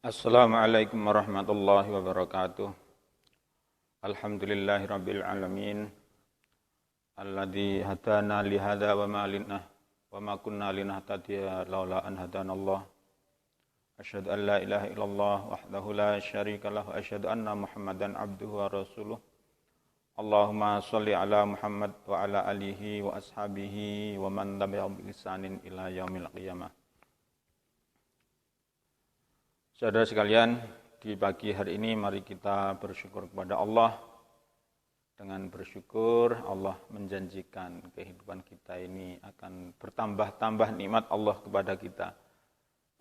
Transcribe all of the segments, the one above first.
Assalamualaikum warahmatullahi wabarakatuh. Alhamdulillahirabbil alamin. Alladzi hadana li hadza wa ma kunna linahtadiya laula an hadanallah. Asyhadu an la ilaha illallah wahdahu la syarika lahu wa asyhadu anna Muhammadan abduhu wa rasuluh. Allahumma shalli ala Muhammad wa ala alihi wa ashabihi wa man tabi'ahum bi ihsanin ila yaumil qiyamah. Saudara sekalian, di pagi hari ini mari kita bersyukur kepada Allah. Dengan bersyukur, Allah menjanjikan kehidupan kita ini akan bertambah-tambah nikmat Allah kepada kita.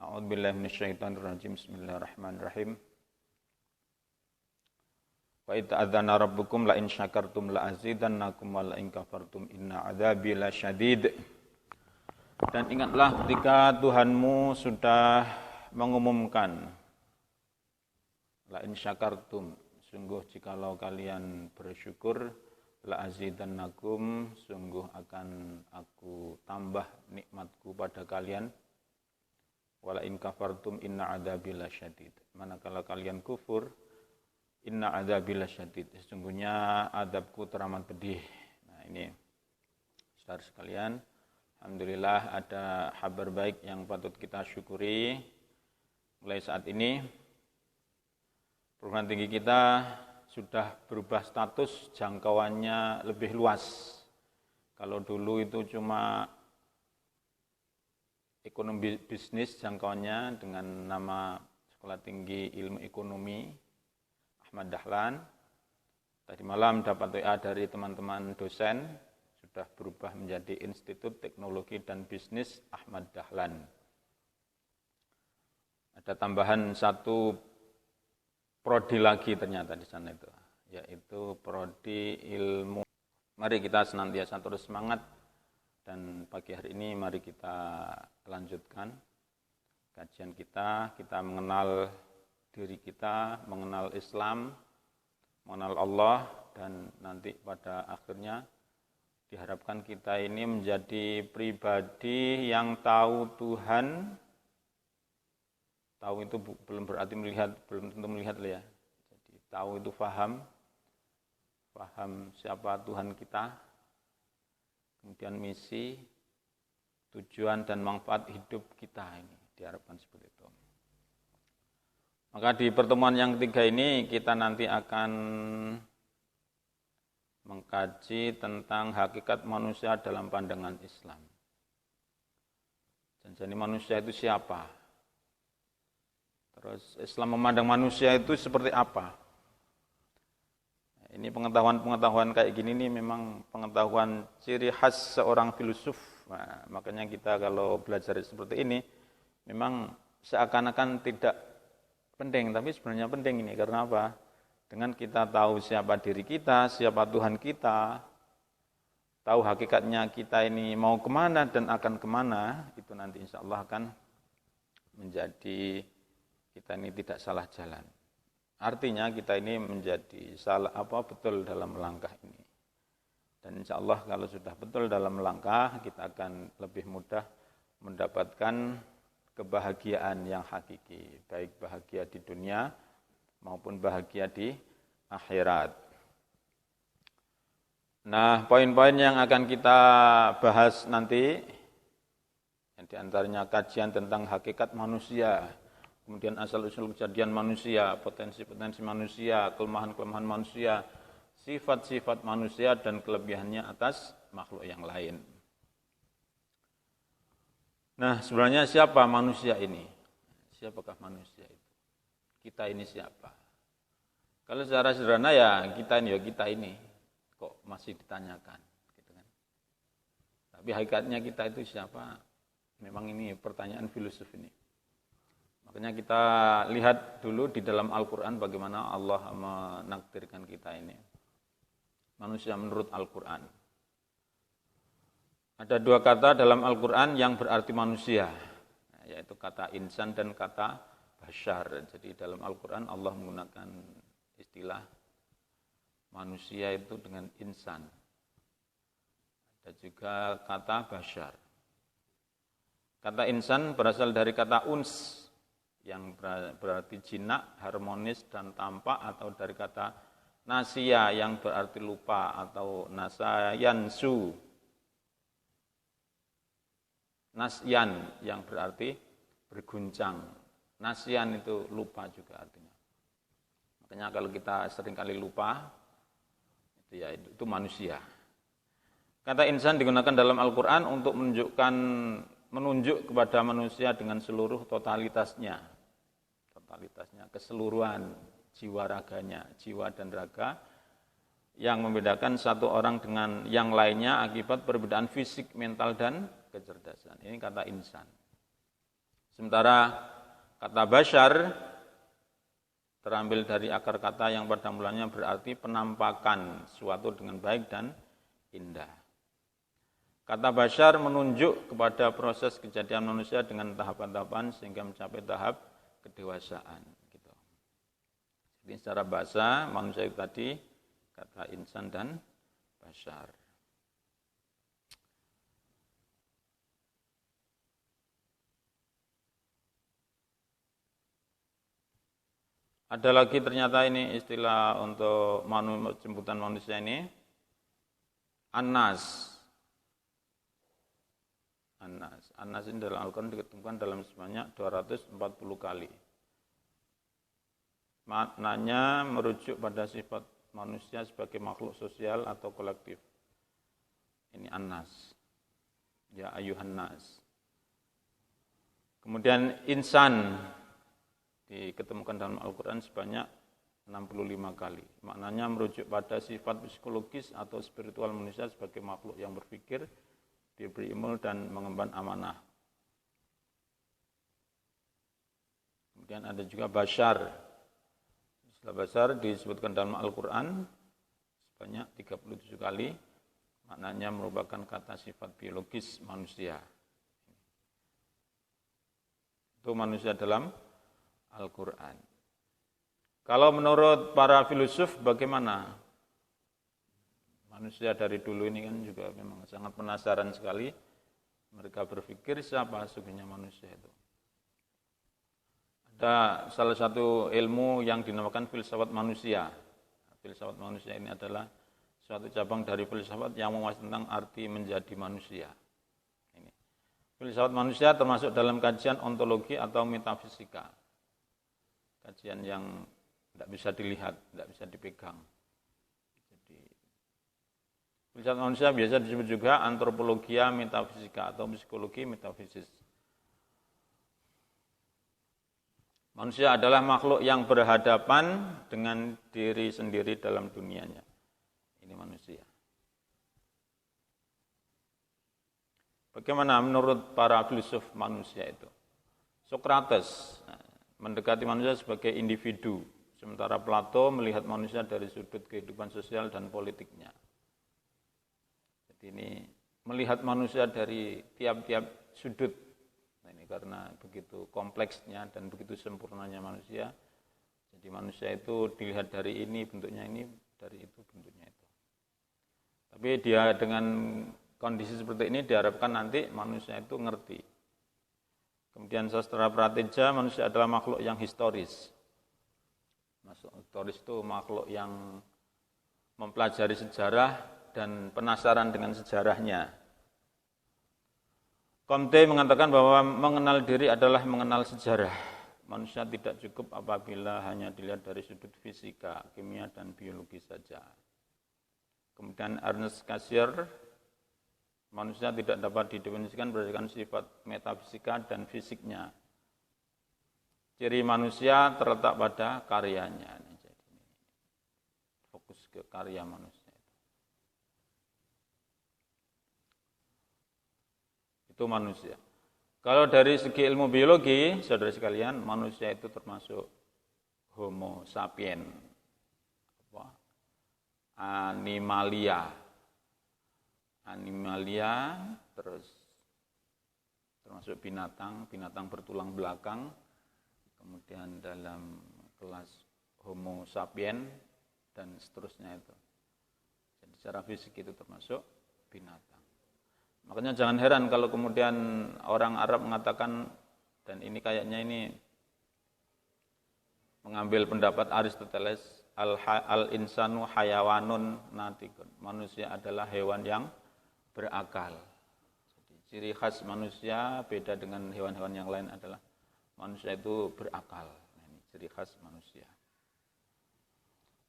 A'udzubillahi minasyaitonirrajim. Bismillahirrahmanirrahim. Wa idza adzana rabbukum la in syakartum la azidannakum wa la in kafartum inna adzabi lasyadid. Dan ingatlah ketika Tuhanmu sudah mengumumkan la in syakartum, sungguh jikalau kalian bersyukur, la azidannakum, sungguh akan aku tambah nikmatku pada kalian, wala in kafartum inna adzabi lasyadid. Manakala kalian kufur, inna adzabi lasyadid, sesungguhnya adabku teramat pedih. Nah ini saudara sekalian, alhamdulillah ada kabar baik yang patut kita syukuri. Mulai saat ini perguruan tinggi kita sudah berubah status, jangkauannya lebih luas. Kalau dulu itu cuma ekonomi bisnis jangkauannya dengan nama Sekolah Tinggi Ilmu Ekonomi Ahmad Dahlan. Tadi malam dapat WA dari teman-teman dosen, sudah berubah menjadi Institut Teknologi dan Bisnis Ahmad Dahlan. Ada tambahan satu prodi lagi ternyata di sana itu, yaitu prodi ilmu. Mari kita senantiasa terus semangat, dan pagi hari ini mari kita lanjutkan kajian kita mengenal diri kita, mengenal Islam, mengenal Allah, dan nanti pada akhirnya diharapkan kita ini menjadi pribadi yang tahu Tuhan. Tahu itu belum berarti melihat, belum tentu melihat ya. Jadi tahu itu paham siapa Tuhan kita, kemudian misi, tujuan dan manfaat hidup kita ini diharapkan seperti itu. Maka di pertemuan yang ketiga ini kita nanti akan mengkaji tentang hakikat manusia dalam pandangan Islam. Jadi manusia itu siapa? Terus Islam memandang manusia itu seperti apa? Ini pengetahuan-pengetahuan kayak gini nih memang pengetahuan ciri khas seorang filosof. Nah, makanya kita kalau belajar seperti ini memang seakan-akan tidak penting, tapi sebenarnya penting ini. Karena apa? Dengan kita tahu siapa diri kita, siapa Tuhan kita, tahu hakikatnya kita ini mau kemana dan akan kemana, itu nanti insya Allah akan menjadi kita ini tidak salah jalan. Artinya kita ini menjadi betul dalam langkah ini. Dan insya Allah kalau sudah betul dalam langkah, kita akan lebih mudah mendapatkan kebahagiaan yang hakiki, baik bahagia di dunia maupun bahagia di akhirat. Nah, poin-poin yang akan kita bahas nanti, yang diantaranya kajian tentang hakikat manusia, kemudian asal-usul kejadian manusia, potensi-potensi manusia, kelemahan-kelemahan manusia, sifat-sifat manusia dan kelebihannya atas makhluk yang lain. Nah, sebenarnya siapa manusia ini? Siapakah manusia itu? Kita ini siapa? Kalau secara sederhana ya kita ini. Kok masih ditanyakan? Gitu kan? Tapi hakikatnya kita itu siapa? Memang ini pertanyaan filosof ini. Makanya kita lihat dulu di dalam Al-Quran bagaimana Allah menakdirkan kita ini. Manusia menurut Al-Quran. Ada dua kata dalam Al-Quran yang berarti manusia, yaitu kata insan dan kata bashar. Jadi dalam Al-Quran Allah menggunakan istilah manusia itu dengan insan. Ada juga kata bashar. Kata insan berasal dari kata uns, yang berarti jinak, harmonis dan tampak, atau dari kata nasya yang berarti lupa, atau nasayansu, nasyan yang berarti berguncang. Nasyan itu lupa juga artinya. Makanya kalau kita seringkali lupa, itu manusia. Kata insan digunakan dalam Al-Quran untuk menunjuk kepada manusia dengan seluruh totalitasnya, keseluruhan jiwa raganya, jiwa dan raga, yang membedakan satu orang dengan yang lainnya akibat perbedaan fisik, mental, dan kecerdasan. Ini kata insan. Sementara kata bashar terambil dari akar kata yang pada mulanya berarti penampakan suatu dengan baik dan indah. Kata bashar menunjuk kepada proses kejadian manusia dengan tahapan-tahapan sehingga mencapai tahap kedewasaan. Gitu. Jadi secara bahasa manusia itu tadi kata insan dan bashar. Ada lagi ternyata ini istilah untuk jemputan manusia ini, Anas. Anas ini dalam Al-Quran diketemukan dalam sebanyak 240 kali. Maknanya merujuk pada sifat manusia sebagai makhluk sosial atau kolektif. Ini Anas. Ya ayuhan nas. Kemudian insan diketemukan dalam Al-Quran sebanyak 65 kali. Maknanya merujuk pada sifat psikologis atau spiritual manusia sebagai makhluk yang berpikir, diberi ilmu dan mengemban amanah. Kemudian ada juga bashar. Istilah bashar disebutkan dalam Al-Quran sebanyak 37 kali. Maknanya merupakan kata sifat biologis manusia. Itu manusia dalam Al-Quran. Kalau menurut para filosof bagaimana? Manusia dari dulu ini kan juga memang sangat penasaran sekali. Mereka berpikir siapa sesungguhnya manusia itu. Ada salah satu ilmu yang dinamakan filsafat manusia. Filsafat manusia ini adalah suatu cabang dari filsafat yang membahas tentang arti menjadi manusia. Ini. Filsafat manusia termasuk dalam kajian ontologi atau metafisika. Kajian yang tidak bisa dilihat, tidak bisa dipegang. Filsafat manusia biasa disebut juga antropologia metafisika atau psikologi metafisis. Manusia adalah makhluk yang berhadapan dengan diri sendiri dalam dunianya. Ini manusia. Bagaimana menurut para filsuf manusia itu? Sokrates mendekati manusia sebagai individu, sementara Plato melihat manusia dari sudut kehidupan sosial dan politiknya. Ini melihat manusia dari tiap-tiap sudut. Nah, ini karena begitu kompleksnya dan begitu sempurnanya manusia. Jadi manusia itu dilihat dari ini bentuknya ini, dari itu bentuknya itu. Tapi dia dengan kondisi seperti ini diharapkan nanti manusia itu ngerti. Kemudian sastra prateja, manusia adalah makhluk yang historis. Makhluk historis itu makhluk yang mempelajari sejarah dan penasaran dengan sejarahnya. Comte mengatakan bahwa mengenal diri adalah mengenal sejarah. Manusia tidak cukup apabila hanya dilihat dari sudut fisika, kimia, dan biologi saja. Kemudian Ernest Cassirer, manusia tidak dapat didefinisikan berdasarkan sifat metafisika dan fisiknya. Ciri manusia terletak pada karyanya. Jadi, fokus ke karya manusia. Itu manusia. Kalau dari segi ilmu biologi, saudara sekalian, manusia itu termasuk Homo sapien, animalia, terus termasuk binatang bertulang belakang, kemudian dalam kelas Homo sapien dan seterusnya itu. Jadi secara fisik itu termasuk binatang. Makanya jangan heran kalau kemudian orang Arab mengatakan, dan ini kayaknya ini mengambil pendapat Aristoteles, al-insanu hayawanun natikun. Manusia adalah hewan yang berakal. Jadi, ciri khas manusia beda dengan hewan-hewan yang lain adalah manusia itu berakal. Ini ciri khas manusia.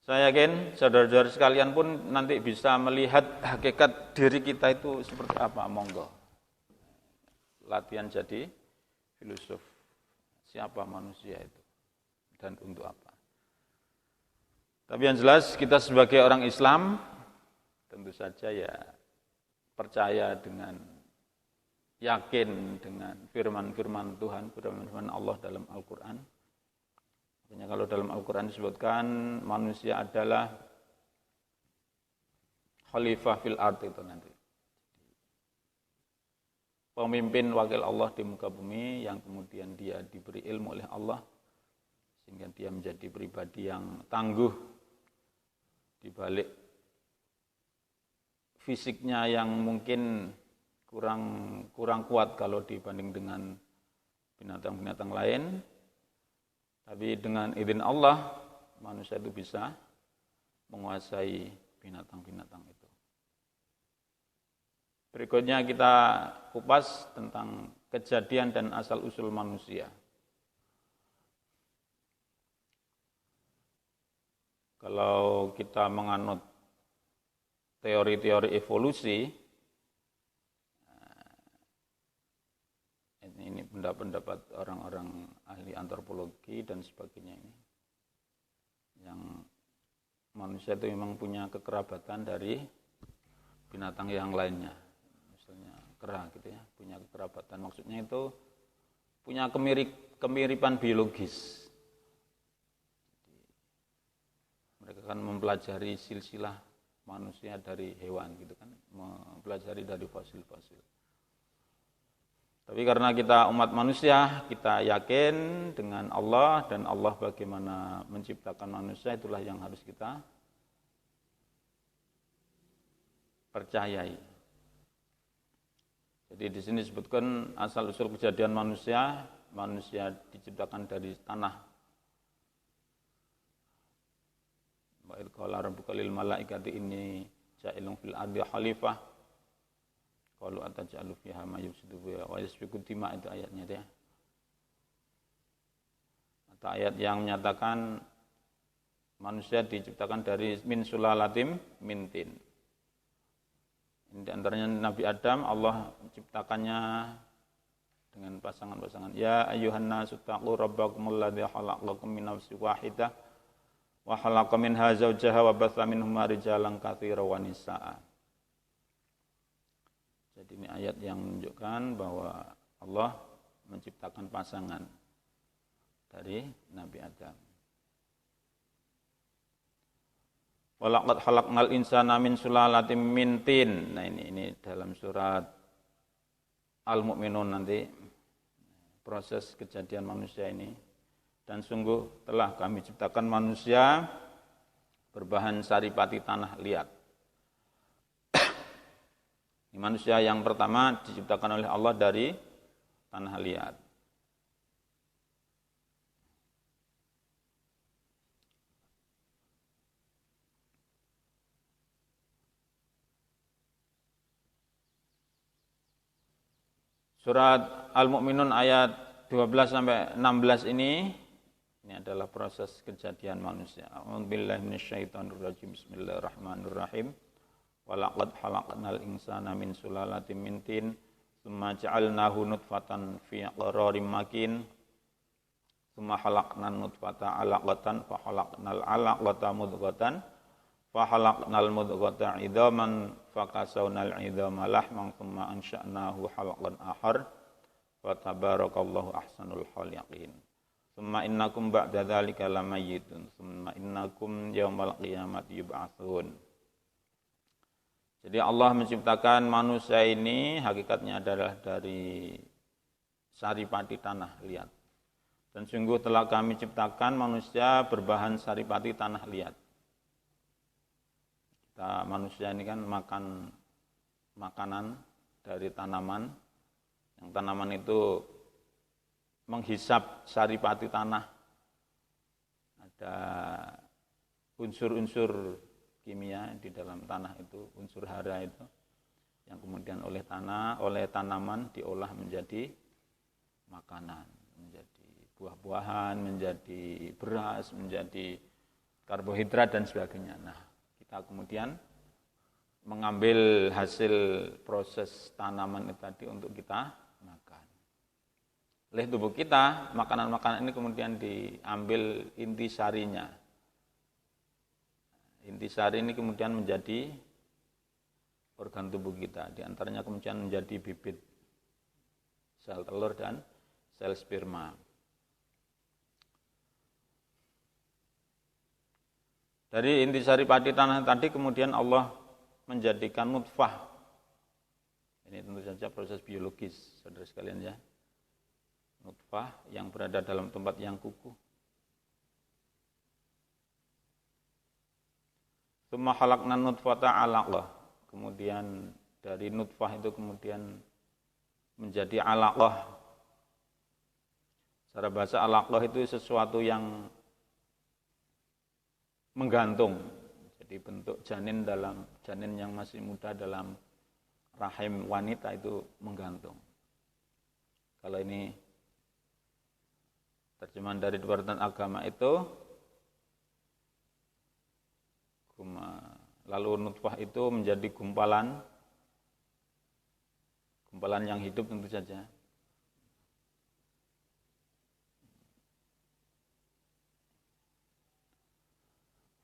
Saya yakin saudara-saudara sekalian pun nanti bisa melihat hakikat diri kita itu seperti apa. Monggo. Latihan jadi filosof. Siapa manusia itu dan untuk apa. Tapi yang jelas kita sebagai orang Islam tentu saja ya percaya dengan yakin dengan firman-firman Tuhan, firman-firman Allah dalam Al-Quran. Makanya kalau dalam Al-Quran disebutkan manusia adalah khalifah fil ard itu nanti. Pemimpin wakil Allah di muka bumi yang kemudian dia diberi ilmu oleh Allah sehingga dia menjadi pribadi yang tangguh di balik fisiknya yang mungkin kurang kuat kalau dibanding dengan binatang-binatang lain. Tapi dengan izin Allah, manusia itu bisa menguasai binatang-binatang itu. Berikutnya kita kupas tentang kejadian dan asal-usul manusia. Kalau kita menganut teori-teori evolusi, ini pendapat orang-orang ahli antropologi dan sebagainya ini, yang manusia itu memang punya kekerabatan dari binatang yang lainnya, misalnya kera gitu ya, punya kekerabatan, maksudnya itu punya kemiripan biologis. Mereka kan mempelajari silsilah manusia dari hewan gitu kan, mempelajari dari fosil-fosil. Tapi karena kita umat manusia, kita yakin dengan Allah dan Allah bagaimana menciptakan manusia, itulah yang harus kita percayai. Jadi di sini disebutkan asal usul kejadian manusia, manusia diciptakan dari tanah. Wa idh qala rabbuka lil malaikati inni ja'ilun fil ardi khalifah. Qalu ataj'alu fiha ma yufsidu fiha wa yasfiku dima, itu ayatnya ya. Atau ayat yang menyatakan manusia diciptakan dari min sulalatim min tin. Di antaranya Nabi Adam, Allah menciptakannya dengan pasangan-pasangan. Ya ayyuhan nasu taqu rabbakumul ladzi khalaqakum min nafsin wahidah wa khalaqa minha zawjaha wa batha minhuma rijalan katsiran wa nisaa'a. Jadi ini ayat yang menunjukkan bahwa Allah menciptakan pasangan dari Nabi Adam. Walaqad khalaqnal insana min sulalatin min tin. Nah ini dalam surat Al-Mu'minun nanti proses kejadian manusia ini. Dan sungguh telah kami ciptakan manusia berbahan saripati tanah liat. Ini manusia yang pertama diciptakan oleh Allah dari tanah liat. Surat Al-Mu'minun ayat 12 sampai 16 ini adalah proses kejadian manusia. A'udzubillahi minasyaitonirrajim. Bismillahirrahmanirrahim. Walaqad khalaqnal insana min sulalatin min tin, tsumma ja'alnahu nutfatan fi qararin makin, tsumma khalaqnan nutfata 'alaqatan, fa khalaqnal 'alaqata mudghatan, fa khalaqnal mudghata 'idhaman, fa kasawnal 'idhama lahman, tsumma ansha'nahu khalqan akhar, fa tabarakallahu ahsanul khaliqin. Tsumma innakum ba'da dzalika lamayyitun, tsumma innakum yaumal qiyamati yub'atsun. Jadi Allah menciptakan manusia ini hakikatnya adalah dari saripati tanah liat. Dan sungguh telah kami ciptakan manusia berbahan saripati tanah liat. Kita manusia ini kan makan makanan dari tanaman. Yang tanaman itu menghisap saripati tanah. Ada unsur-unsur kimia di dalam tanah itu, unsur hara itu, yang kemudian oleh tanaman diolah menjadi makanan, menjadi buah-buahan, menjadi beras, menjadi karbohidrat dan sebagainya. Nah, kita kemudian mengambil hasil proses tanaman itu tadi untuk kita makan. Oleh tubuh kita, makanan-makanan ini kemudian diambil intisarinya. Intisari ini kemudian menjadi organ tubuh kita. Di antaranya kemudian menjadi bibit sel telur dan sel sperma. Dari intisari padi tanah tadi kemudian Allah menjadikan nutfah. Ini tentu saja proses biologis, saudara sekalian ya. Nutfah yang berada dalam tempat yang kukuh. Tsumma khalaqna nutfata 'alaqah. Kemudian dari nutfah itu kemudian menjadi 'alaqah. Secara bahasa 'alaqah itu sesuatu yang menggantung. Jadi bentuk janin yang masih muda dalam rahim wanita itu menggantung. Kalau ini terjemahan dari Departemen Agama itu, lalu nutfah itu menjadi gumpalan yang hidup tentu saja.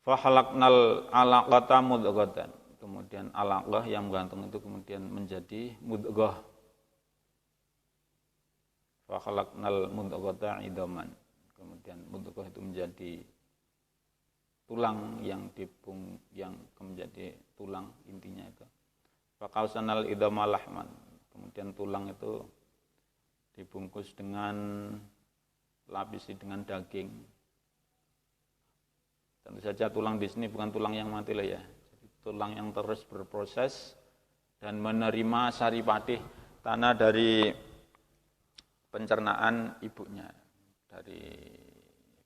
Fa khalaqnal 'alaqata mudghatan. Kemudian alaqah yang menggantung itu kemudian menjadi mudghah. Fa khalaqnal mudghata 'idhaman. Kemudian mudghah itu menjadi tulang yang menjadi tulang intinya itu. Faqausanal idama lahman. Kemudian tulang itu dibungkus lapisi dengan daging. Tentu saja tulang di sini bukan tulang yang mati loh ya. Jadi, tulang yang terus berproses dan menerima saripati tanah dari pencernaan ibunya, dari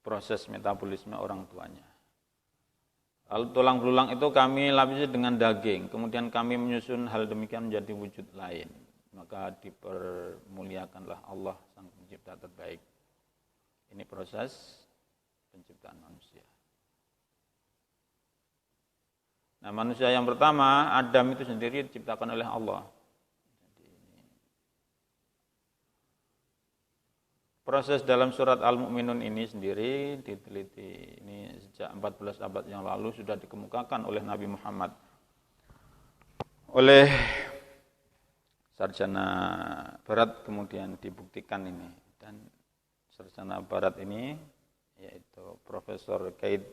proses metabolisme orang tuanya. Lalu tulang belulang itu kami lapisi dengan daging, kemudian kami menyusun hal demikian menjadi wujud lain. Maka dipermuliakanlah Allah Sang Pencipta terbaik. Ini proses penciptaan manusia. Nah, manusia yang pertama, Adam itu sendiri diciptakan oleh Allah. Proses dalam surat Al-Mu'minun ini sendiri diteliti. Ini sejak 14 abad yang lalu sudah dikemukakan oleh Nabi Muhammad. Oleh sarjana barat kemudian dibuktikan ini. Dan sarjana barat ini yaitu Profesor Keith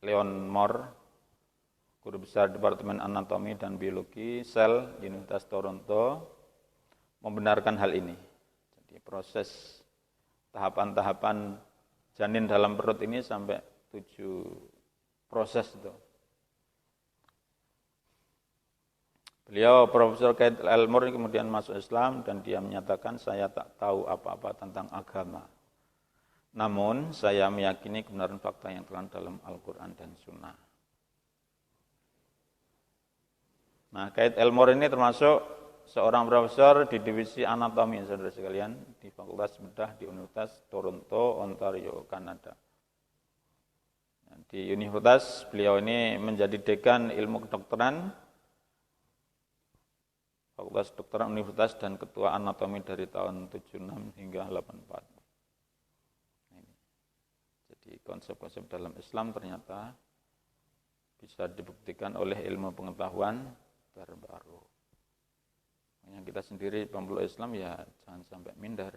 Leon Moore, Guru Besar Departemen Anatomi dan Biologi Sel Universitas Toronto, membenarkan hal ini. Proses tahapan-tahapan janin dalam perut ini sampai 7 proses itu. Beliau Profesor Keith Elmore kemudian masuk Islam dan dia menyatakan saya tak tahu apa-apa tentang agama. Namun saya meyakini kebenaran fakta yang terkandung dalam Al-Quran dan Sunnah. Nah, Keith Elmore ini termasuk seorang profesor di divisi anatomi, saudara sekalian, di Fakultas Bedah di Universitas Toronto, Ontario, Kanada. Di universitas beliau ini menjadi dekan ilmu kedokteran, Fakultas Kedokteran Universitas dan ketua anatomi dari tahun 76 hingga 84. Jadi konsep-konsep dalam Islam ternyata bisa dibuktikan oleh ilmu pengetahuan terbaru. Yang kita sendiri pemeluk Islam ya jangan sampai minder.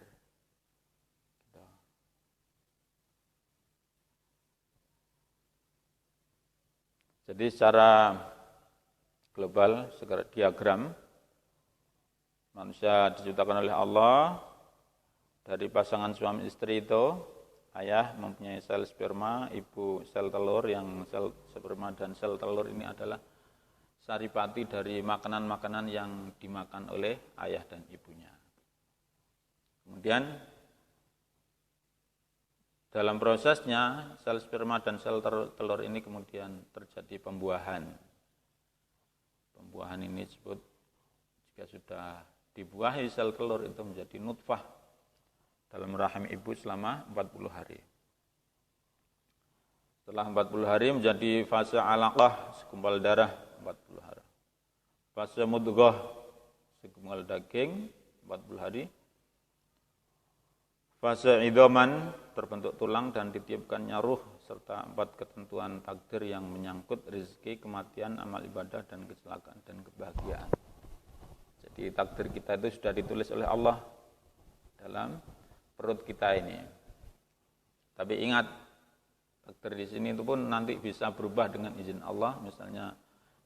Jadi secara global, secara diagram, manusia diciptakan oleh Allah dari pasangan suami istri itu. Ayah mempunyai sel sperma, ibu sel telur, yang sel sperma dan sel telur ini adalah saripati dari makanan-makanan yang dimakan oleh ayah dan ibunya. Kemudian dalam prosesnya sel sperma dan sel telur ini kemudian terjadi pembuahan. Pembuahan ini disebut jika sudah dibuahi sel telur itu menjadi nutfah dalam rahim ibu selama 40 hari. Setelah 40 hari menjadi fase alaqah, segumpal darah 40 hari. Fase mudghah, segumpal daging 40 hari. Fase idhaman, terbentuk tulang dan ditiupkannya ruh, serta 4 ketentuan takdir yang menyangkut rezeki, kematian, amal ibadah, dan kecelakaan dan kebahagiaan. Jadi takdir kita itu sudah ditulis oleh Allah dalam perut kita ini. Tapi ingat, takdir di sini itu pun nanti bisa berubah dengan izin Allah. Misalnya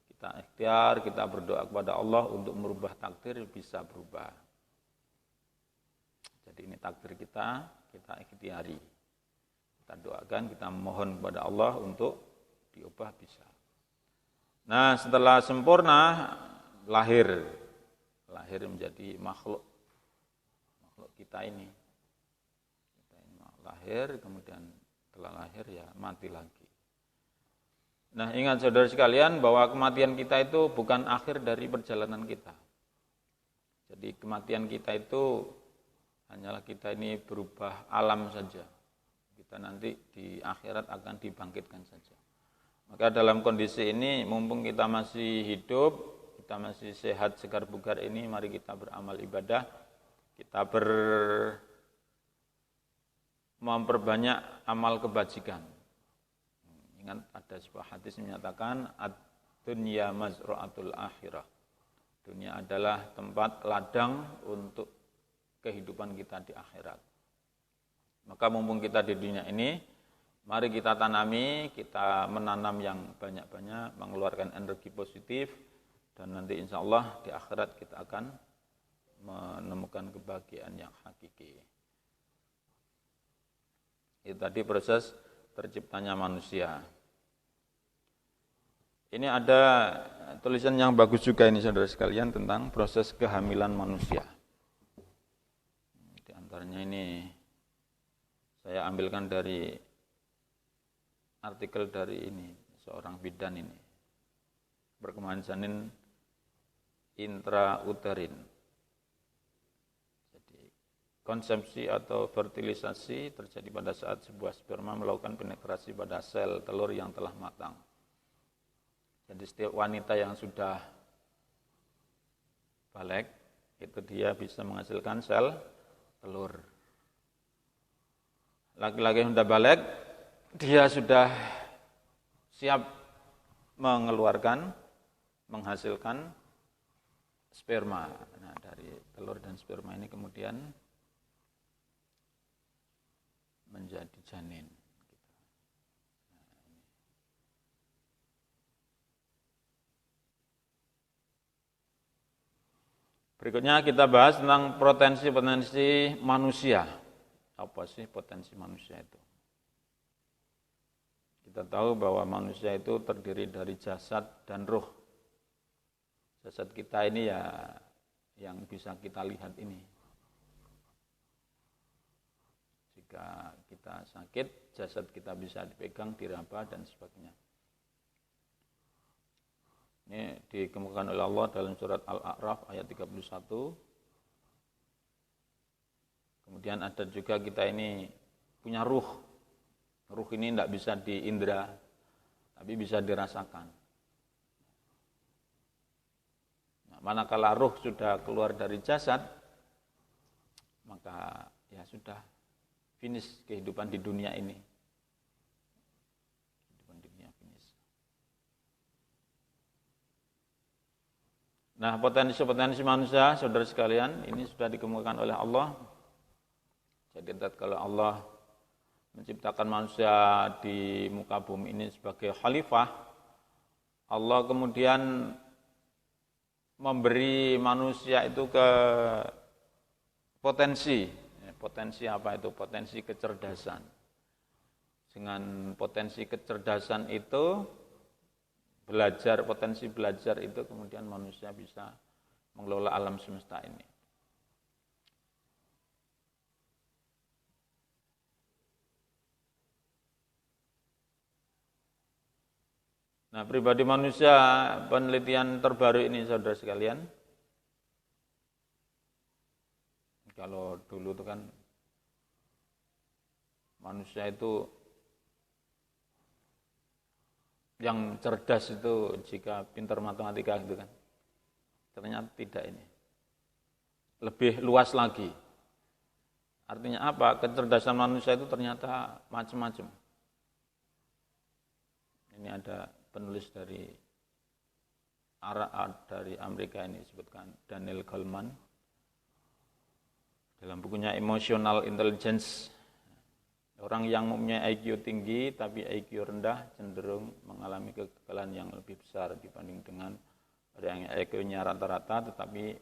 kita ikhtiar, kita berdoa kepada Allah untuk merubah takdir, bisa berubah. Jadi ini takdir kita ikhtiari. Kita doakan, kita mohon kepada Allah untuk diubah bisa. Nah, setelah sempurna lahir menjadi makhluk kita ini. Kita ini lahir, kemudian setelah lahir ya mati lagi. Nah, ingat saudara sekalian bahwa kematian kita itu bukan akhir dari perjalanan kita. Jadi kematian kita itu hanyalah kita ini berubah alam saja. Kita nanti di akhirat akan dibangkitkan saja. Maka dalam kondisi ini, mumpung kita masih hidup, kita masih sehat, segar bugar ini, mari kita beramal ibadah. Kita memperbanyak amal kebajikan. Ingat ada sebuah hadis menyatakan, ad-dunya mazra'atul akhirah. Dunia adalah tempat ladang untuk kehidupan kita di akhirat. Maka mumpung kita di dunia ini, mari kita tanami, kita menanam yang banyak-banyak, mengeluarkan energi positif, dan nanti insya Allah di akhirat kita akan menemukan kebahagiaan yang hakiki. Itu tadi proses terciptanya manusia. Ini ada tulisan yang bagus juga ini saudara sekalian tentang proses kehamilan manusia. Antaranya ini saya ambilkan dari artikel dari ini seorang bidan ini, perkembangan janin intrauterin. Jadi konsepsi atau fertilisasi terjadi pada saat sebuah sperma melakukan penetrasi pada sel telur yang telah matang. Jadi setiap wanita yang sudah balik itu dia bisa menghasilkan sel telur. Laki-laki yang sudah balik, dia sudah siap menghasilkan sperma. Nah, dari telur dan sperma ini kemudian menjadi janin. Berikutnya kita bahas tentang potensi-potensi manusia. Apa sih potensi manusia itu? Kita tahu bahwa manusia itu terdiri dari jasad dan ruh. Jasad kita ini ya yang bisa kita lihat ini. Jika kita sakit, jasad kita bisa dipegang, diraba dan sebagainya. Ini dikemukakan oleh Allah dalam surat Al-A'raf ayat 31. Kemudian ada juga kita ini punya ruh. Ruh ini tidak bisa diindra, tapi bisa dirasakan. Nah, manakala ruh sudah keluar dari jasad, maka ya sudah finish kehidupan di dunia ini. Nah, potensi-potensi manusia, saudara sekalian, ini sudah dikemukakan oleh Allah. Jadi kalau Allah menciptakan manusia di muka bumi ini sebagai khalifah, Allah kemudian memberi manusia itu ke potensi. Potensi apa itu? Potensi kecerdasan. Dengan potensi kecerdasan itu, potensi belajar itu kemudian manusia bisa mengelola alam semesta ini. Nah, pribadi manusia, penelitian terbaru ini saudara sekalian, kalau dulu itu kan manusia itu yang cerdas itu jika pintar matematika gitu kan. Ternyata tidak ini. Lebih luas lagi. Artinya apa? Kecerdasan manusia itu ternyata macam-macam. Ini ada penulis dari Amerika ini disebutkan Daniel Goleman dalam bukunya Emotional Intelligence. Orang yang mempunyai IQ tinggi tapi IQ rendah cenderung mengalami kegagalan yang lebih besar dibanding dengan orang yang IQ-nya rata-rata tetapi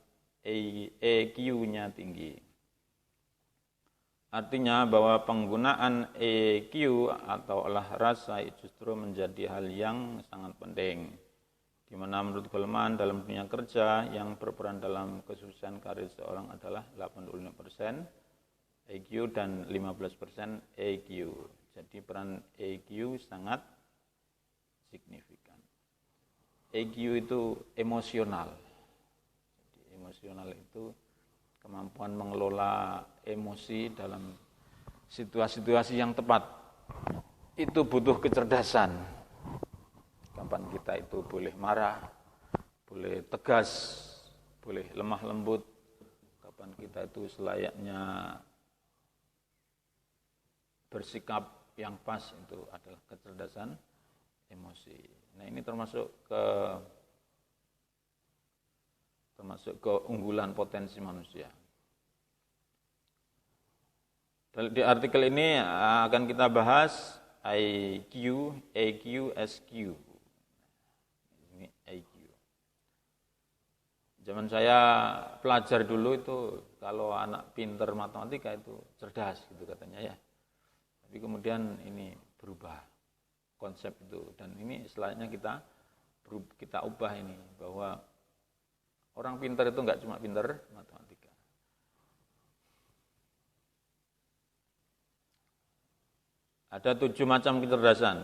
EQ-nya tinggi. Artinya bahwa penggunaan EQ atau olah rasa justru menjadi hal yang sangat penting. Di mana menurut Goleman dalam dunia kerja yang berperan dalam kesuksesan karir seorang adalah 85% EQ dan 15% EQ. Jadi peran EQ sangat signifikan. EQ itu emosional. Jadi emosional itu kemampuan mengelola emosi dalam situasi-situasi yang tepat. Itu butuh kecerdasan. Kapan kita itu boleh marah, boleh tegas, boleh lemah lembut. Kapan kita itu selayaknya bersikap yang pas, itu adalah kecerdasan emosi. Nah, ini termasuk keunggulan potensi manusia. Di artikel ini akan kita bahas IQ, EQ, SQ. Ini IQ. Zaman saya pelajar dulu itu kalau anak pinter matematika itu cerdas gitu katanya ya. Tapi kemudian ini berubah konsep itu dan ini setelahnya kita ubah ini bahwa orang pintar itu enggak cuma pintar matematika. Ada 7 macam kecerdasan.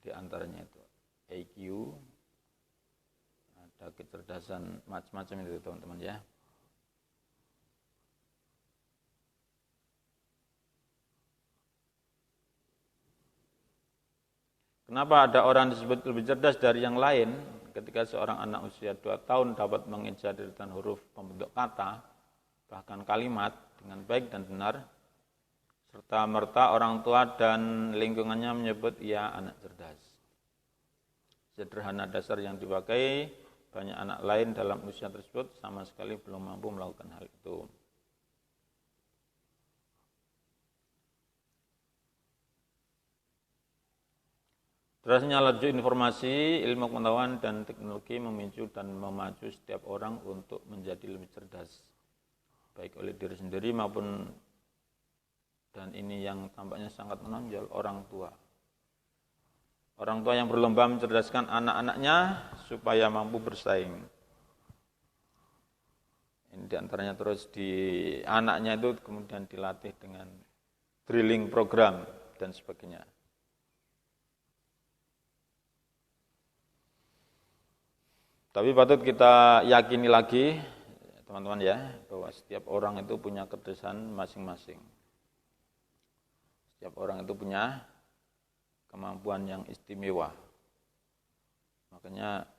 Di antaranya itu IQ, ada kecerdasan macam-macam itu teman-teman ya. Kenapa ada orang disebut lebih cerdas dari yang lain? Ketika seorang anak usia 2 tahun dapat mengeja deretan huruf pembentuk kata, bahkan kalimat dengan baik dan benar, serta merta orang tua dan lingkungannya menyebut ia anak cerdas. Sederhana dasar yang dipakai, banyak anak lain dalam usia tersebut sama sekali belum mampu melakukan hal itu. Derasnya laju informasi, ilmu pengetahuan, dan teknologi memicu dan memacu setiap orang untuk menjadi lebih cerdas, baik oleh diri sendiri maupun, dan ini yang tampaknya sangat menonjol, orang tua. Orang tua yang berlomba mencerdaskan anak-anaknya supaya mampu bersaing. Ini diantaranya terus di anaknya itu kemudian dilatih dengan drilling program dan sebagainya. Tapi patut kita yakini lagi, teman-teman ya, bahwa setiap orang itu punya kecerdasan masing-masing. Setiap orang itu punya kemampuan yang istimewa. Makanya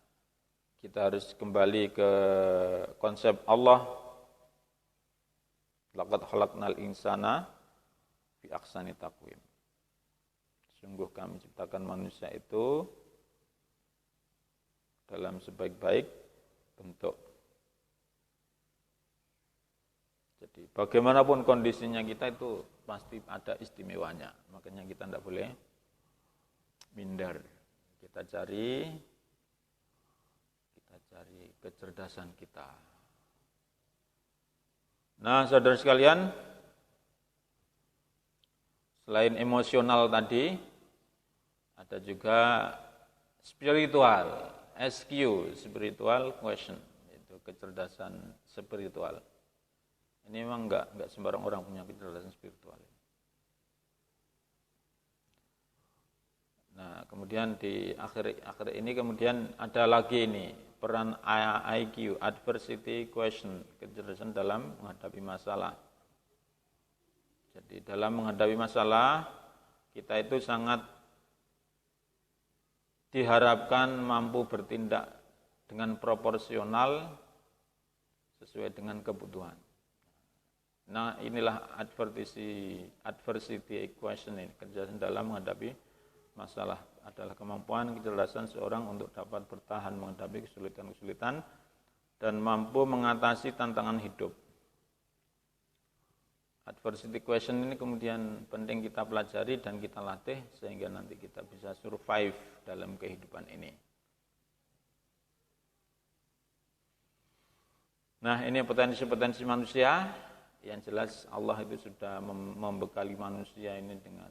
kita harus kembali ke konsep Allah. Laqad khalaqnal insana fi ahsani taqwim. Sungguh kami ciptakan manusia itu dalam sebaik-baik bentuk. Jadi bagaimanapun kondisinya kita itu pasti ada istimewanya. Makanya kita tidak boleh minder. Kita cari kecerdasan kita. Nah, saudara sekalian, selain emosional tadi, ada juga spiritual. SQ, spiritual question, itu kecerdasan spiritual. Ini memang enggak sembarang orang punya kecerdasan spiritual. Nah, kemudian di akhir ini kemudian ada lagi ini peran IQ, adversity question, kecerdasan dalam menghadapi masalah. Jadi dalam menghadapi masalah kita itu sangat diharapkan mampu bertindak dengan proporsional sesuai dengan kebutuhan. Nah, inilah adversity equation ini, kecerdasan dalam menghadapi masalah adalah kemampuan kecerdasan seorang untuk dapat bertahan menghadapi kesulitan-kesulitan dan mampu mengatasi tantangan hidup. Adversity question ini kemudian penting kita pelajari dan kita latih sehingga nanti kita bisa survive dalam kehidupan ini. Nah, ini potensi-potensi manusia. Yang jelas Allah itu sudah membekali manusia ini dengan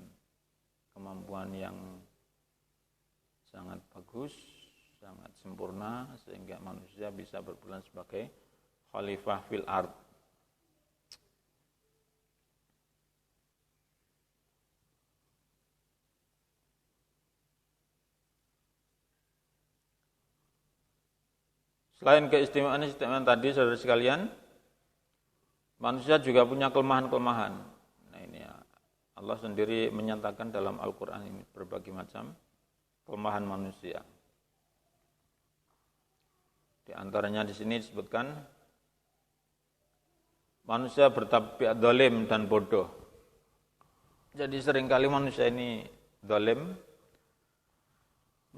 kemampuan yang sangat bagus, sangat sempurna sehingga manusia bisa berperan sebagai khalifah fil ard. Selain keistimewaan tadi, saudara sekalian, manusia juga punya kelemahan-kelemahan. Nah, ini ya, Allah sendiri menyatakan dalam Al-Quran ini berbagai macam kelemahan manusia. Di antaranya di sini disebutkan manusia bertabiat zalim dan bodoh. Jadi seringkali manusia ini zalim,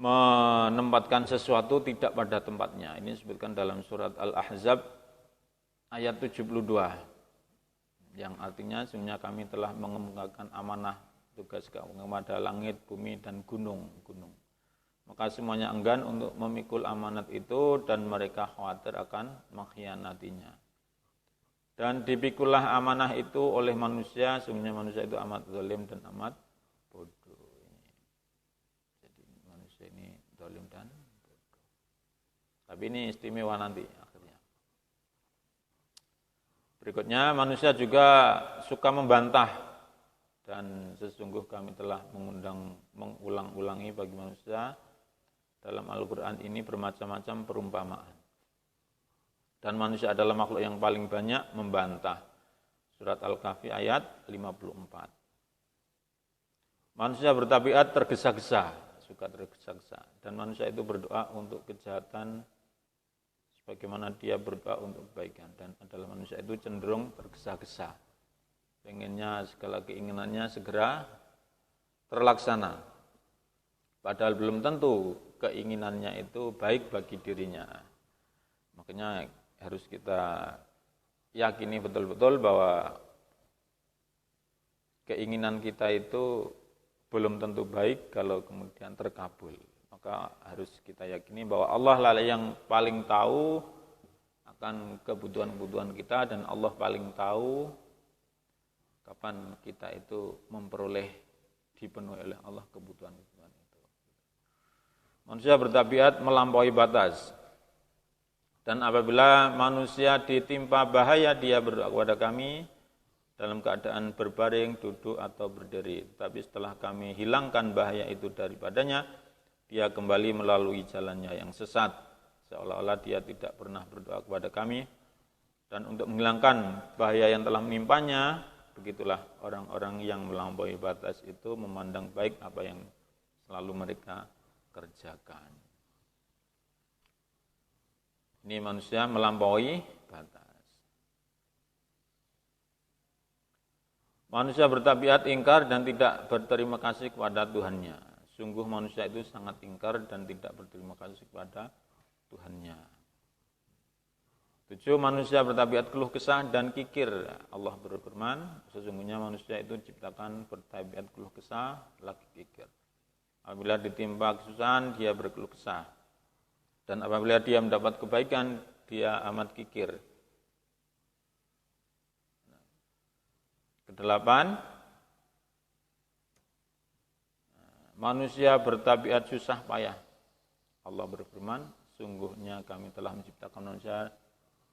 menempatkan sesuatu tidak pada tempatnya. Ini disebutkan dalam surat Al-Ahzab ayat 72. Yang artinya sesungguhnya kami telah mengemukakan amanah tugas kepada langit, bumi, dan gunung-gunung. Maka semuanya enggan untuk memikul amanat itu dan mereka khawatir akan mengkhianatinya. Dan dipikulah amanah itu oleh manusia, sesungguhnya manusia itu amat zalim dan amat bodoh. Jadi manusia ini zalim dan bodoh. Tapi ini istimewa nanti akhirnya. Berikutnya, manusia juga suka membantah. Dan sesungguh kami telah mengulang-ulangi bagi manusia dalam Al-Quran ini bermacam-macam perumpamaan. Dan manusia adalah makhluk yang paling banyak membantah. Surat Al-Kahfi ayat 54. Manusia bertabiat tergesa-gesa, suka tergesa-gesa. Dan manusia itu berdoa untuk kejahatan sebagaimana dia berdoa untuk kebaikan. Dan adalah manusia itu cenderung tergesa-gesa. Pengennya segala keinginannya segera terlaksana. Padahal belum tentu keinginannya itu baik bagi dirinya. Makanya harus kita yakini betul-betul bahwa keinginan kita itu belum tentu baik kalau kemudian terkabul. Maka harus kita yakini bahwa Allah lah yang paling tahu akan kebutuhan-kebutuhan kita dan Allah paling tahu kapan kita itu memperoleh dipenuhi oleh Allah kebutuhan-kebutuhan itu. Manusia bertabiat melampaui batas. Dan apabila manusia ditimpa bahaya, dia berdoa kepada kami dalam keadaan berbaring, duduk, atau berdiri. Tapi setelah kami hilangkan bahaya itu daripadanya, dia kembali melalui jalannya yang sesat. Seolah-olah dia tidak pernah berdoa kepada kami. Dan untuk menghilangkan bahaya yang telah menimpanya, begitulah orang-orang yang melampaui batas itu memandang baik apa yang selalu mereka kerjakan. Ini manusia melampaui batas. Manusia bertabiat ingkar dan tidak berterima kasih kepada Tuhannya. Sungguh manusia itu sangat ingkar dan tidak berterima kasih kepada Tuhannya. 7. Manusia bertabiat keluh kesah dan kikir. Allah berfirman, sesungguhnya manusia itu diciptakan bertabiat keluh kesah, lagi kikir. Apabila ditimpa kesusahan, dia berkeluh kesah. Dan apabila dia mendapat kebaikan, dia amat kikir. Kedelapan, manusia bertabiat susah payah. Allah berfirman, sungguhnya kami telah menciptakan manusia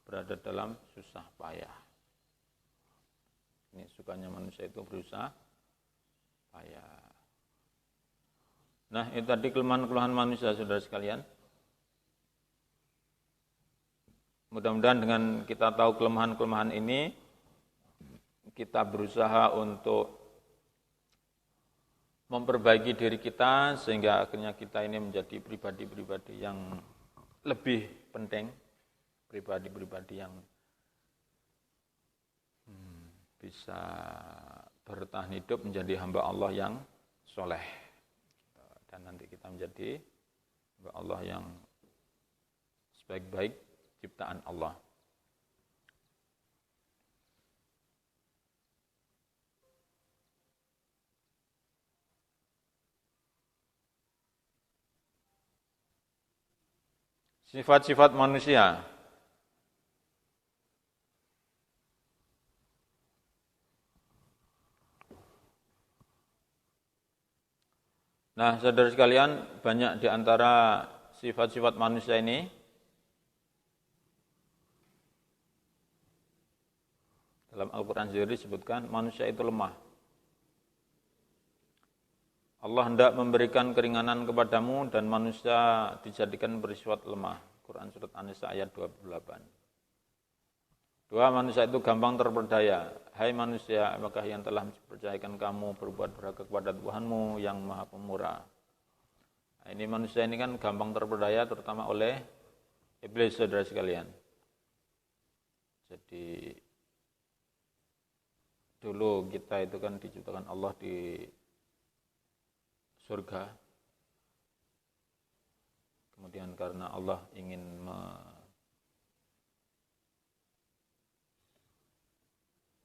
berada dalam susah payah. Ini sukanya manusia itu berusaha payah. Nah, itu tadi kelemahan-kelemahan manusia, saudara sekalian. Mudah-mudahan dengan kita tahu kelemahan-kelemahan ini, kita berusaha untuk memperbaiki diri kita, sehingga akhirnya kita ini menjadi pribadi-pribadi yang lebih penting, pribadi-pribadi yang bisa bertahan hidup menjadi hamba Allah yang soleh. Dan nanti kita menjadi hamba Allah yang sebaik-baik ciptaan Allah. Sifat-sifat manusia. Nah, saudara sekalian, banyak di antara sifat-sifat manusia ini dalam Al-Quran sendiri disebutkan manusia itu lemah. Allah hendak memberikan keringanan kepadamu dan manusia dijadikan bersifat lemah. Quran surat An-Nisa ayat 28. Dua, manusia itu gampang terperdaya. Hai manusia, apakah yang telah mempercayakan kamu berbuat durhaka kepada Tuhanmu yang Maha Pemurah? Nah, ini manusia ini kan gampang terperdaya terutama oleh iblis, saudara sekalian. Jadi dulu kita itu kan diciptakan Allah di surga. Kemudian karena Allah ingin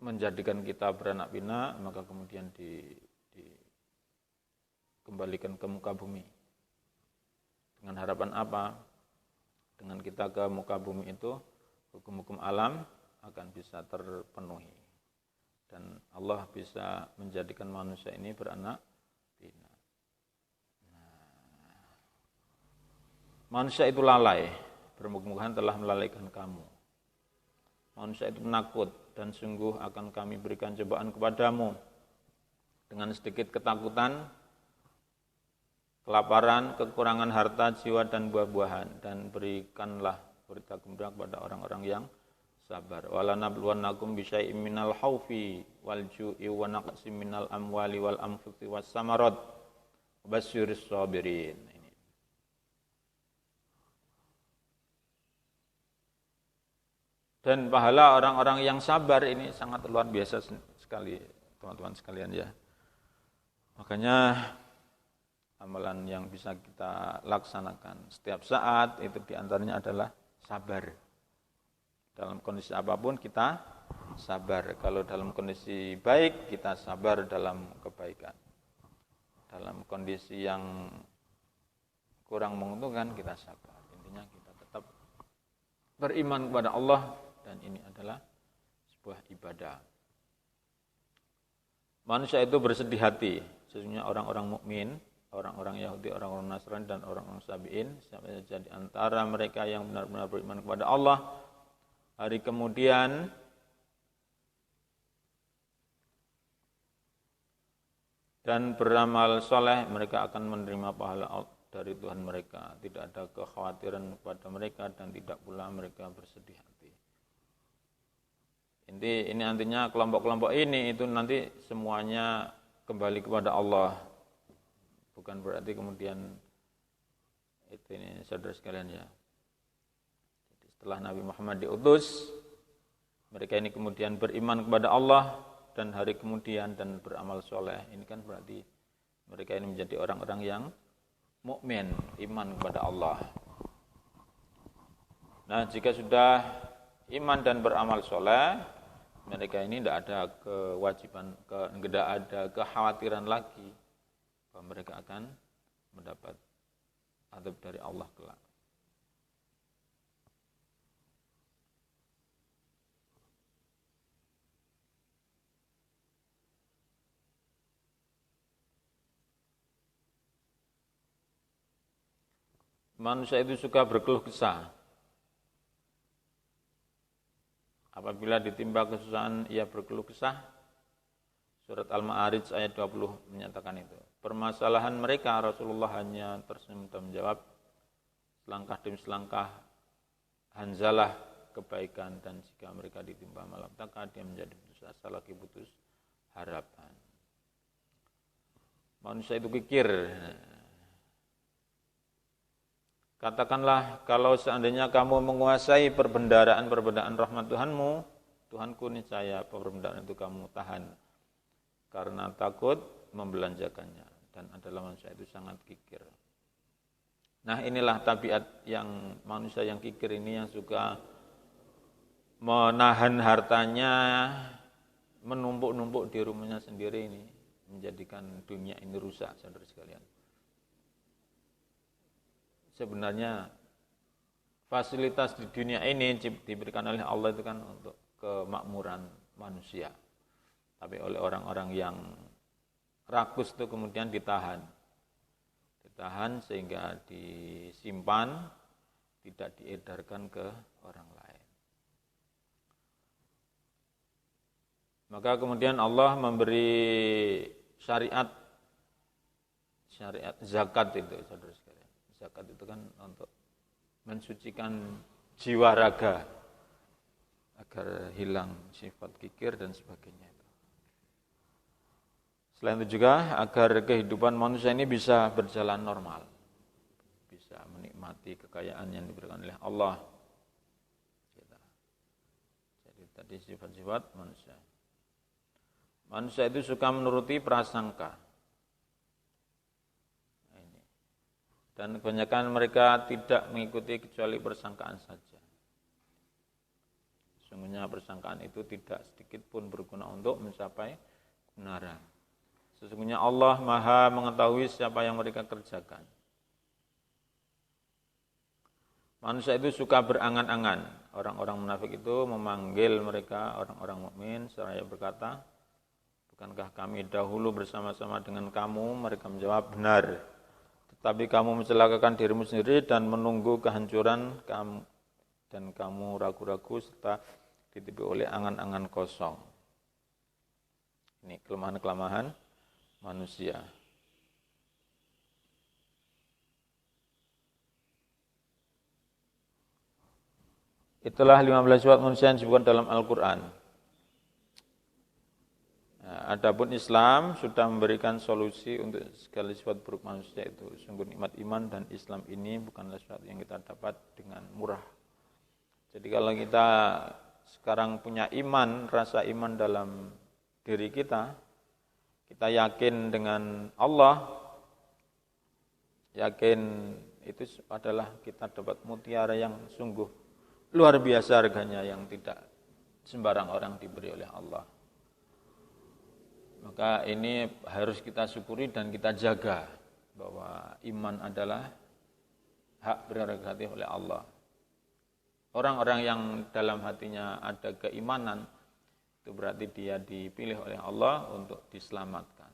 menjadikan kita beranak pinak, maka kemudian dikembalikan ke muka bumi. Dengan harapan apa? Dengan kita ke muka bumi itu, hukum-hukum alam akan bisa terpenuhi. Dan Allah bisa menjadikan manusia ini beranak pinak. Manusia itu lalai, bermudah-mudahan telah melalaikan kamu. Manusia itu penakut, dan sungguh akan kami berikan cobaan kepadamu dengan sedikit ketakutan, kelaparan, kekurangan harta, jiwa, dan buah-buahan. Dan berikanlah berita gembira kepada orang-orang yang sabar. Walanabluwannakum bisyai'im minal khaufi wal ju'i wa naqsim minal amwali wal anfusi was samarat. Basyiris sabirin. Dan pahala orang-orang yang sabar ini sangat luar biasa sekali, teman-teman sekalian ya. Makanya amalan yang bisa kita laksanakan setiap saat itu diantaranya adalah sabar. Dalam kondisi apapun kita sabar. Kalau dalam kondisi baik kita sabar dalam kebaikan. Dalam kondisi yang kurang menguntungkan kita sabar. Intinya kita tetap beriman kepada Allah. Dan ini adalah sebuah ibadah. Manusia itu bersedih hati. Sesungguhnya orang-orang mukmin, orang-orang Yahudi, orang-orang Nasrani, dan orang-orang Sabi'in, siapa saja di antara mereka yang benar-benar beriman kepada Allah, hari kemudian dan beramal soleh, mereka akan menerima pahala dari Tuhan mereka. Tidak ada kekhawatiran kepada mereka dan tidak pula mereka bersedih hati. Ini nantinya kelompok-kelompok ini itu nanti semuanya kembali kepada Allah. Bukan berarti kemudian itu ini saudara sekalian ya. Jadi setelah Nabi Muhammad diutus, mereka ini kemudian beriman kepada Allah dan hari kemudian dan beramal soleh. Ini kan berarti mereka ini menjadi orang-orang yang mukmin, iman kepada Allah. Nah, jika sudah iman dan beramal soleh, mereka ini tidak ada kewajiban, tidak ada kekhawatiran lagi bahwa mereka akan mendapat azab dari Allah kelak. Manusia itu suka berkeluh kesah. Apabila ditimpa kesusahan, ia berkeluh kesah. Surat Al-Ma'arij ayat 20 menyatakan itu. Permasalahan mereka Rasulullah hanya tersenyum dan menjawab selangkah demi selangkah hanzalah kebaikan, dan jika mereka ditimpa malapetaka dia menjadi putus asa lagi putus harapan. Manusia itu kikir. Katakanlah kalau seandainya kamu menguasai perbendaharaan rahmat Tuhanmu, Tuhanku niscaya perbendaharaan itu kamu tahan karena takut membelanjakannya, dan adalah manusia itu sangat kikir. Nah, inilah tabiat yang manusia yang kikir ini, yang suka menahan hartanya, menumpuk-numpuk di rumahnya sendiri ini, menjadikan dunia ini rusak, saudara sekalian. Sebenarnya fasilitas di dunia ini diberikan oleh Allah itu kan untuk kemakmuran manusia. Tapi oleh orang-orang yang rakus itu kemudian ditahan sehingga disimpan, tidak diedarkan ke orang lain. Maka kemudian Allah memberi syariat zakat itu, saudara sekalian. Zakat itu kan untuk mensucikan jiwa raga agar hilang sifat kikir dan sebagainya. Selain itu juga agar kehidupan manusia ini bisa berjalan normal, bisa menikmati kekayaan yang diberikan oleh Allah. Jadi tadi sifat-sifat manusia. Manusia itu suka menuruti prasangka. Dan kebanyakan mereka tidak mengikuti kecuali persangkaan saja. Sesungguhnya persangkaan itu tidak sedikit pun berguna untuk mencapai kebenaran. Sesungguhnya Allah Maha mengetahui siapa yang mereka kerjakan. Manusia itu suka berangan-angan. Orang-orang munafik itu memanggil mereka orang-orang mukmin seraya berkata, "Bukankah kami dahulu bersama-sama dengan kamu?" Mereka menjawab, "Benar. Tetapi kamu mencelakakan dirimu sendiri dan menunggu kehancuran kamu, dan kamu ragu-ragu serta ditipu oleh angan-angan kosong." Ini kelemahan-kelemahan manusia. Itulah 15 sifat manusia yang disebutkan dalam Al-Quran. Nah, adapun Islam sudah memberikan solusi untuk segala sifat buruk manusia itu. Sungguh nikmat iman dan Islam ini bukanlah sesuatu yang kita dapat dengan murah. Jadi kalau kita sekarang punya iman, rasa iman dalam diri kita yakin dengan Allah, yakin itu adalah kita dapat mutiara yang sungguh luar biasa harganya, yang tidak sembarang orang diberi oleh Allah. Maka ini harus kita syukuri dan kita jaga, bahwa iman adalah hak prerogatif oleh Allah. Orang-orang yang dalam hatinya ada keimanan, itu berarti dia dipilih oleh Allah untuk diselamatkan.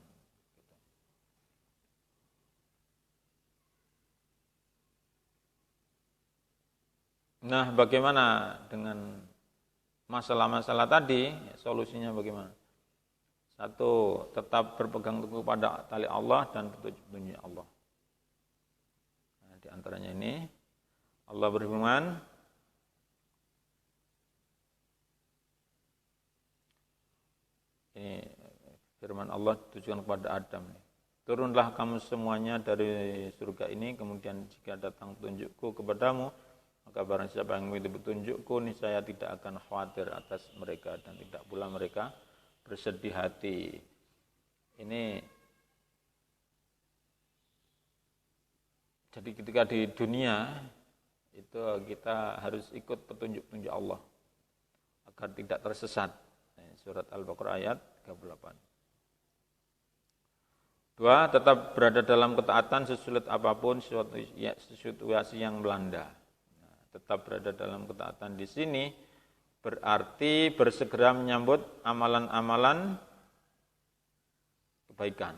Nah, bagaimana dengan masalah-masalah tadi? Solusinya bagaimana? Satu, tetap berpegang teguh pada tali Allah dan petunjuk Allah. Nah, di antaranya ini, Allah berfirman, ini firman Allah ditujukan kepada Adam. Turunlah kamu semuanya dari surga ini, kemudian jika datang petunjukku kepadamu, maka barang siapa yang mengikuti petunjukku, niscaya tidak akan khawatir atas mereka dan tidak pula mereka bersedih hati. Ini jadi ketika di dunia itu kita harus ikut petunjuk-petunjuk Allah agar tidak tersesat. Surat Al-Baqarah ayat 38. 2. Tetap berada dalam ketaatan sesulit apapun situasi yang melanda. Nah, tetap berada dalam ketaatan di sini berarti bersegera menyambut amalan-amalan kebaikan.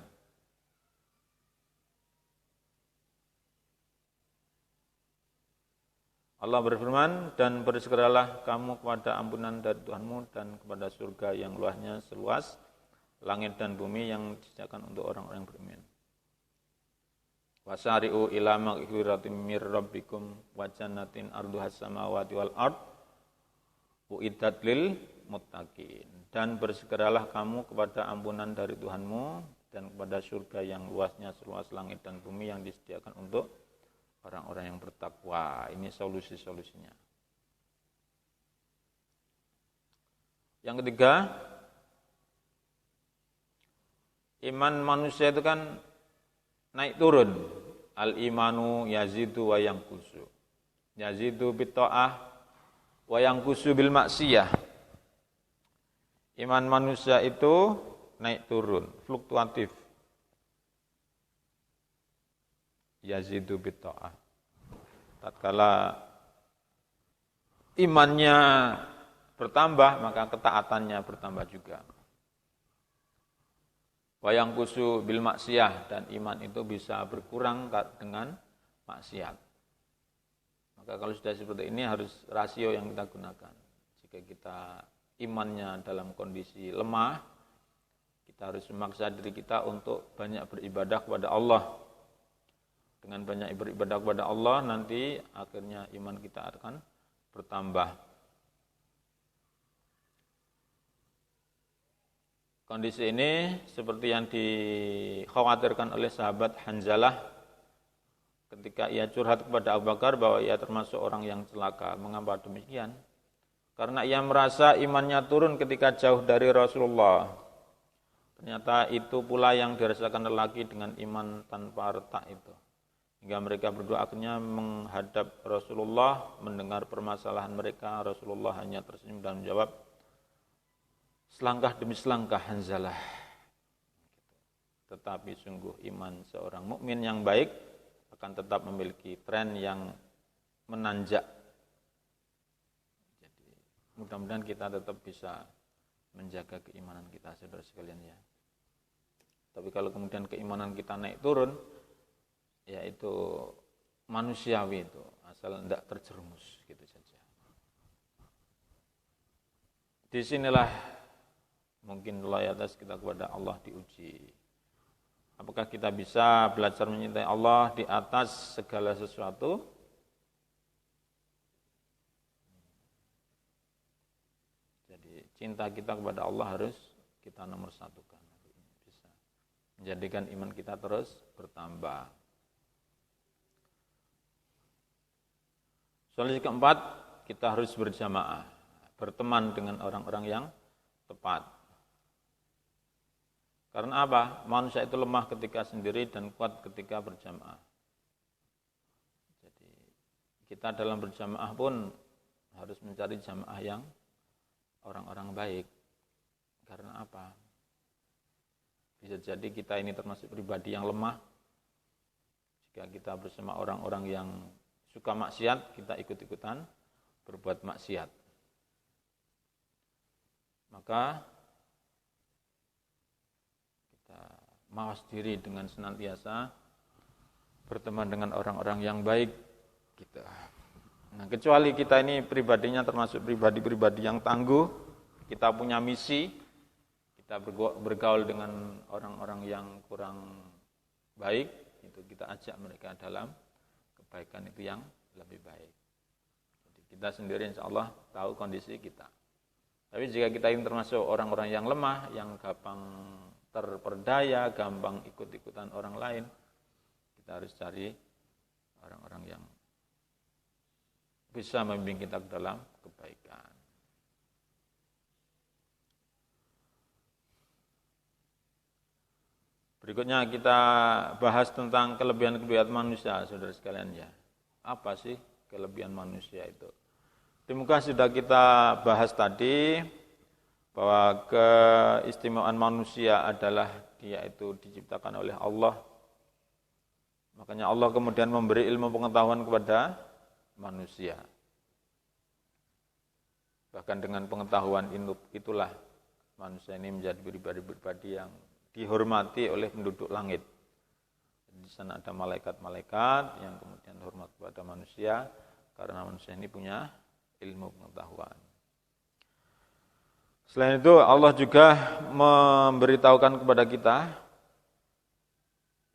Allah berfirman, dan bersegeralah kamu kepada ampunan dari Tuhanmu dan kepada surga yang luasnya seluas langit dan bumi yang disediakan untuk orang-orang yang beriman. Wasari'u ila maghfiratin mir rabbikum wa jannatin arduhas samawati wal ard uiddat lil muttaqin. Dan bersegeralah kamu kepada ampunan dari Tuhanmu dan kepada surga yang luasnya seluas langit dan bumi yang disediakan untuk orang-orang yang bertakwa. Ini solusi-solusinya. Yang ketiga, iman manusia itu kan naik turun. Al-imanu yazidu wa yanqusu. Yazidu bitta'ah wa yanqusu bil maksiyah. Iman manusia itu naik turun, fluktuatif. Yazidu bitta'ah. Tatkala imannya bertambah, maka ketaatannya bertambah juga. Wayang kusu bil maksiyah, dan iman itu bisa berkurang dengan maksiat. Maka kalau sudah seperti ini harus rasio yang kita gunakan. Jika kita imannya dalam kondisi lemah, kita harus memaksa diri kita untuk banyak beribadah kepada Allah. Dengan banyak beribadah kepada Allah, nanti akhirnya iman kita akan bertambah. Kondisi ini seperti yang dikhawatirkan oleh sahabat Hanzalah ketika ia curhat kepada Abu Bakar bahwa ia termasuk orang yang celaka. Mengapa demikian? Karena ia merasa imannya turun ketika jauh dari Rasulullah. Ternyata itu pula yang dirasakan lelaki dengan iman tanpa retak itu. Hingga mereka berdua akhirnya menghadap Rasulullah, mendengar permasalahan mereka. Rasulullah hanya tersenyum dan menjawab, selangkah demi selangkah Hanzalah. Tetapi sungguh iman seorang mukmin yang baik akan tetap memiliki tren yang menanjak. Jadi mudah-mudahan kita tetap bisa menjaga keimanan kita, saudara sekalian ya. Tapi kalau kemudian keimanan kita naik turun, ya itu manusiawi itu, asal tidak terjerumus gitu saja. Disinilah mungkin loyalitas kita kepada Allah diuji. Apakah kita bisa belajar mencintai Allah di atas segala sesuatu? Jadi cinta kita kepada Allah harus kita nomor satukan. Bisa menjadikan iman kita terus bertambah. Solusi keempat, kita harus berjamaah, berteman dengan orang-orang yang tepat. Karena apa? Manusia itu lemah ketika sendiri dan kuat ketika berjamaah. Jadi kita dalam berjamaah pun harus mencari jamaah yang orang-orang baik. Karena apa? Bisa jadi kita ini termasuk pribadi yang lemah. Jika kita bersama orang-orang yang suka maksiat, kita ikut-ikutan berbuat maksiat. Maka mawas diri dengan senantiasa berteman dengan orang-orang yang baik kita. Nah, kecuali kita ini pribadinya termasuk pribadi-pribadi yang tangguh, kita punya misi, kita bergaul dengan orang-orang yang kurang baik, itu kita ajak mereka dalam kebaikan itu yang lebih baik. Jadi kita sendiri insya Allah tahu kondisi kita. Tapi jika kita ini termasuk orang-orang yang lemah, yang gampang terperdaya, gampang ikut-ikutan orang lain, kita harus cari orang-orang yang bisa membimbing kita ke dalam kebaikan. Berikutnya kita bahas tentang kelebihan-kelebihan manusia, saudara sekalian ya. Apa sih kelebihan manusia itu? Di muka sudah kita bahas tadi, bahwa keistimewaan manusia adalah dia itu diciptakan oleh Allah. Makanya Allah kemudian memberi ilmu pengetahuan kepada manusia. Bahkan dengan pengetahuan itulah manusia ini menjadi pribadi-pribadi yang dihormati oleh penduduk langit. Di sana ada malaikat-malaikat yang kemudian hormat kepada manusia karena manusia ini punya ilmu pengetahuan. Selain itu Allah juga memberitahukan kepada kita,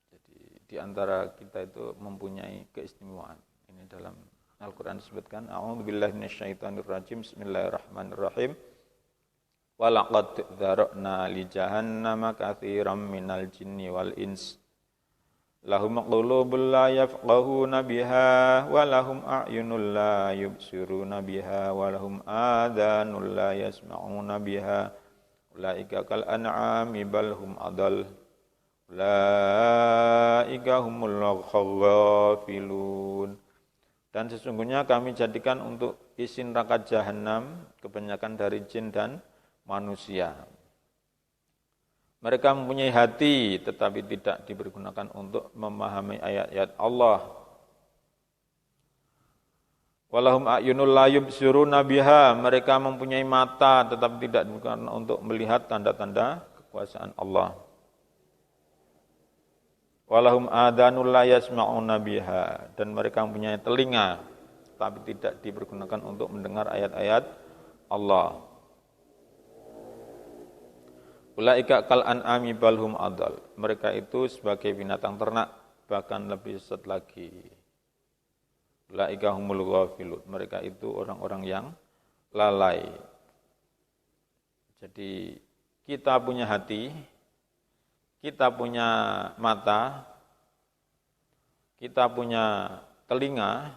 jadi di antara kita itu mempunyai keistimewaan. Ini dalam Al-Quran disebutkan, A'udzubillahi minasyaitonirrajim, Bismillahirrahmanirrahim. Walaqad dzara'na li jahannama katsiran minal jinni wal ins. Lahum qulubun la yafqahuna biha wa lahum a'yunun la yubsiruna biha wa lahum adhanun la yasma'una biha ulaika kal an'ami bal hum adall ulaika humul ghafilun. Dan sesungguhnya kami jadikan untuk isi neraka jahanam kebanyakan dari jin dan manusia. Mereka mempunyai hati tetapi tidak dipergunakan untuk memahami ayat-ayat Allah. Walahum a'yunul la yubsiruna biha, mereka mempunyai mata tetapi tidak digunakan untuk melihat tanda-tanda kekuasaan Allah. Walahum adhanul la yasma'una biha, dan mereka mempunyai telinga tetapi tidak dipergunakan untuk mendengar ayat-ayat Allah. Ulaika kal an'ami balhum adal. Mereka itu sebagai binatang ternak, bahkan lebih sesat lagi. Ulaika humul ghafilun. Mereka itu orang-orang yang lalai. Jadi kita punya hati, kita punya mata, kita punya telinga,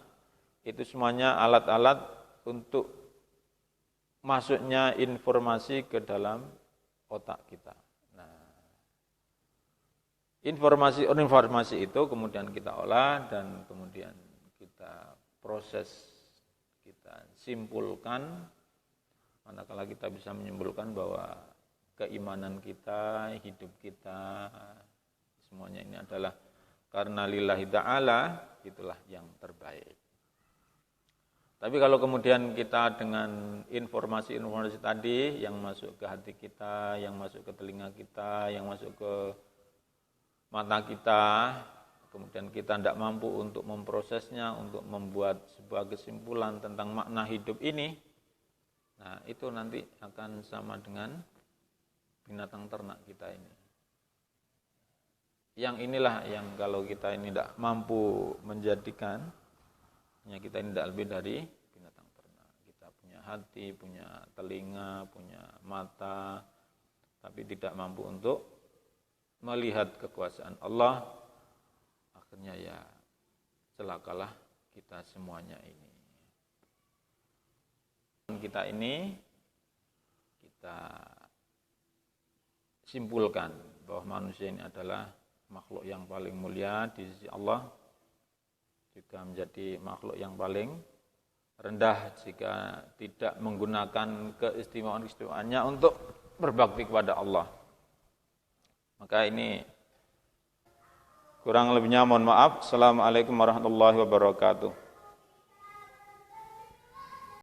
itu semuanya alat-alat untuk masuknya informasi ke dalam otak kita. Nah, informasi itu kemudian kita olah dan kemudian kita proses, kita simpulkan. Manakala kita bisa menyimpulkan bahwa keimanan kita, hidup kita, semuanya ini adalah karena lillahi ta'ala, itulah yang terbaik. Tapi kalau kemudian kita dengan informasi-informasi tadi yang masuk ke hati kita, yang masuk ke telinga kita, yang masuk ke mata kita, kemudian kita tidak mampu untuk memprosesnya, untuk membuat sebuah kesimpulan tentang makna hidup ini, nah itu nanti akan sama dengan binatang ternak kita ini. Yang inilah yang kalau kita ini tidak mampu menjadikan, kita ini tidak lebih dari binatang ternak. Kita punya hati, punya telinga, punya mata, tapi tidak mampu untuk melihat kekuasaan Allah. Akhirnya ya celakalah kita semuanya ini. Kita ini kita simpulkan bahwa manusia ini adalah makhluk yang paling mulia di sisi Allah, juga menjadi makhluk yang paling rendah jika tidak menggunakan keistimewaan-keistimewaannya untuk berbakti kepada Allah. Maka ini kurang lebihnya mohon maaf. Assalamualaikum warahmatullahi wabarakatuh.